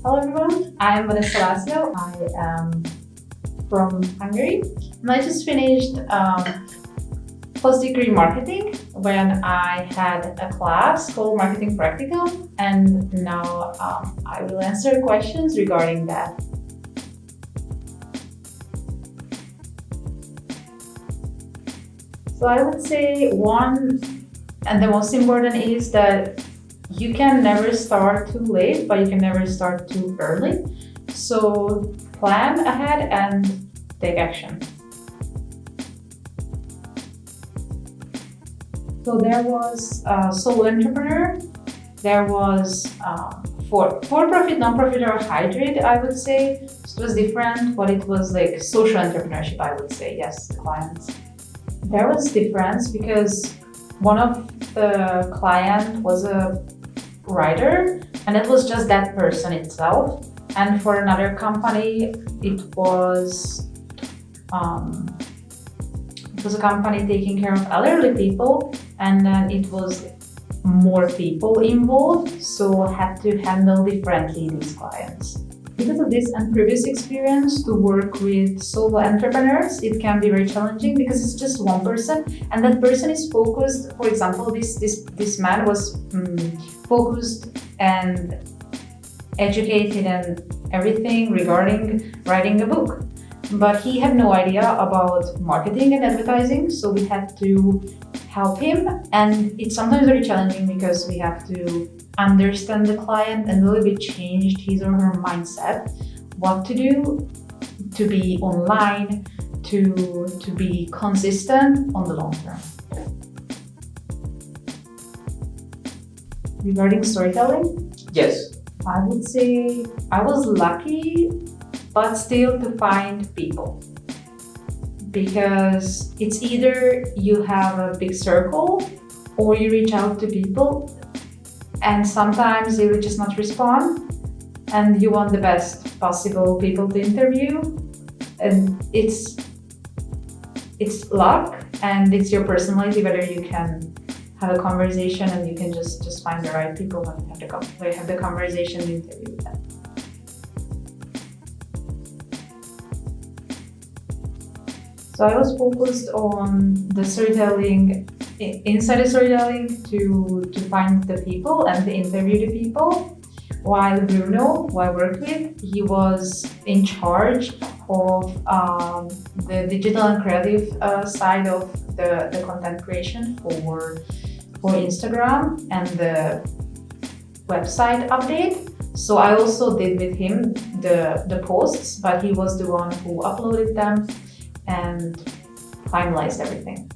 Hello everyone, I am Vanessa Laszlo. I am from Hungary and I just finished post-degree marketing when I had a class called Marketing Practicum, and now I will answer questions regarding that. So I would say one and the most important is that you can never start too late, but you can never start too early. So plan ahead and take action. So there was a solo entrepreneur, there was for-profit, non-profit, or hybrid, I would say. So it was different, but it was like social entrepreneurship, I would say, yes, the clients. There was difference because one of the client was a writer, and it was just that person itself. And for another company, it was a company taking care of elderly people, and then it was more people involved, so I had to handle differently these clients. Because of this and previous experience to work with solo entrepreneurs, it can be very challenging because it's just one person, and that person is focused. For example, this man was focused and educated and everything regarding writing a book, but he had no idea about marketing and advertising, so we had to help him, and it's sometimes very challenging because we have to understand the client and a little bit change his or her mindset, what to do to be online, to be consistent on the long term. Regarding storytelling? Yes. I would say I was lucky, but still to find people. Because it's either you have a big circle or you reach out to people, and sometimes they will just not respond, and you want the best possible people to interview, and it's luck and it's your personality whether you can have a conversation and you can just find the right people when you have the conversation and interview them. So I was focused on the storytelling, inside the storytelling to find the people and to interview the people, while Bruno, who I worked with, he was in charge of the digital and creative side of the content creation for Instagram and the website update. So I also did with him the posts, but he was the one who uploaded them and finalized everything.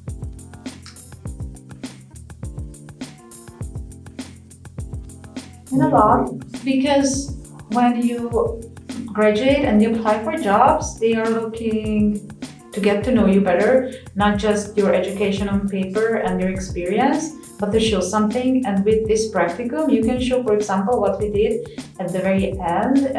And a lot, because when you graduate and you apply for jobs, they are looking to get to know you better, not just your education on paper and your experience, but to show something. And with this practicum, you can show, for example, what we did at the very end,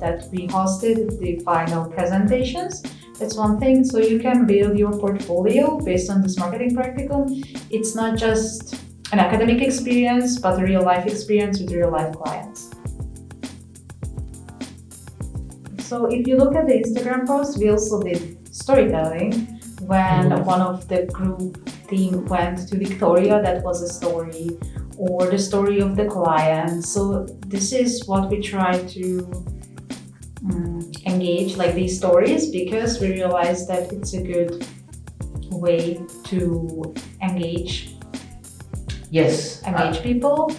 that we hosted the final presentations. That's one thing. So you can build your portfolio based on this marketing practicum. It's not just an academic experience, but a real life experience with real life clients. So if you look at the Instagram post, we also did storytelling. When one of the group team went to Victoria, that was a story, or the story of the client. So this is what we try to engage, like these stories, because we realize that it's a good way to engage people.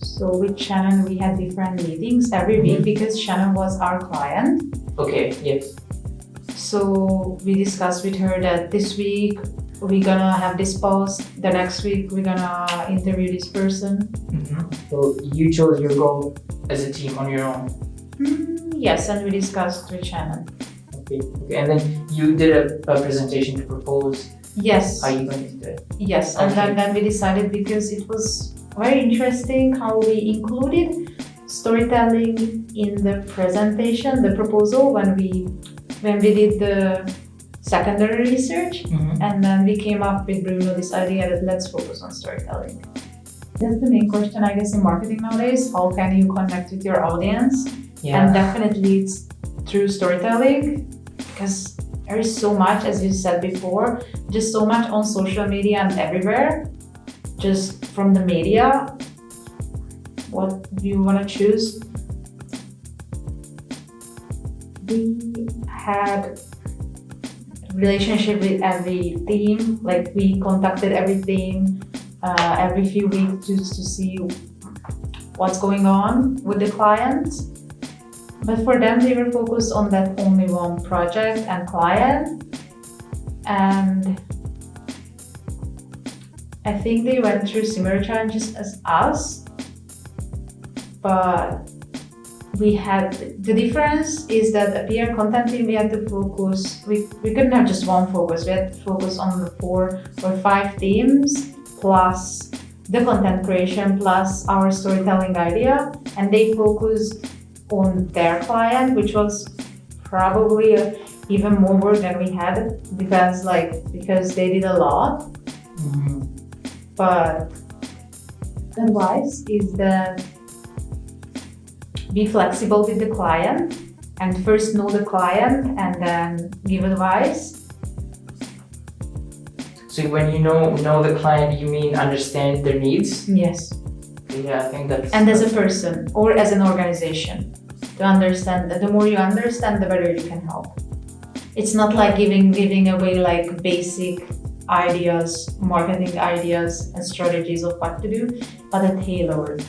So with Shannon, we had different meetings every week because Shannon was our client. Okay, yes. So we discussed with her that this week we're gonna have this post, the next week we're gonna interview this person. So you chose your goal as a team on your own? Yes, and we discussed with Shannon. Okay. And then you did a presentation to propose. Yes. How you going to do it? Yes, Okay. and then we decided, because it was very interesting how we included storytelling in the presentation, the proposal, when we did the secondary research, and then we came up with Bruno this idea that let's focus on storytelling. That's the main question, I guess, in marketing nowadays. How can you connect with your audience? Yeah. And definitely it's through storytelling, because there is so much, as you said before, just so much on social media and everywhere, just from the media. What do you want to choose? We had relationship with every team, like we contacted every team every few weeks just to see what's going on with the client. But for them, they were focused on that only one project and client. And I think they went through similar challenges as us. But we had, the difference is that a PR content team, we had to focus, we couldn't have just one focus, we had to focus on the 4 or 5 themes, plus the content creation, plus our storytelling idea. And they focused on their client, which was probably even more work than we had, because they did a lot. Mm-hmm. But the advice is that be flexible with the client, and first know the client and then give advice. So when you know the client, you mean understand their needs? Yes. Yeah, I think that's... And as a person or as an organization, to understand, the more you understand, the better you can help. It's not like giving away like basic ideas, marketing ideas and strategies of what to do, but a tailored